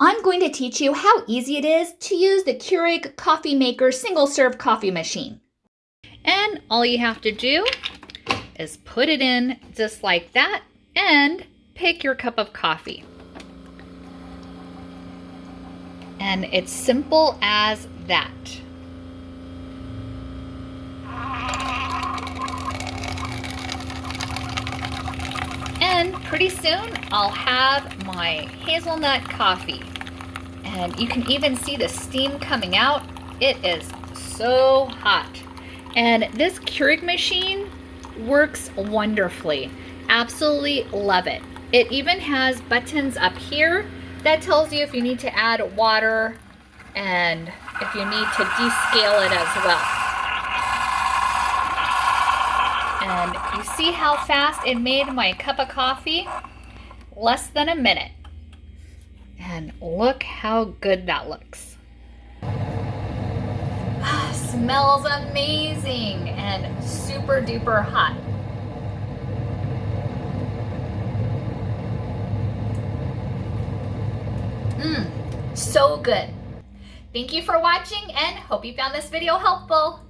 I'm going to teach you how easy it is to use the Keurig Coffee Maker single-serve coffee machine. And all you have to do is put it in just like that and pick your cup of coffee. And it's simple as that. And pretty soon I'll have my hazelnut coffee. And you can even see the steam coming out. It is so hot. And this Keurig machine works wonderfully. Absolutely love it. It even has buttons up here that tells you if you need to add water and if you need to descale it as well. And you see how fast it made my cup of coffee? Less than a minute. And look how good that looks. Smells amazing and super duper hot. So good. Thank you for watching and hope you found this video helpful.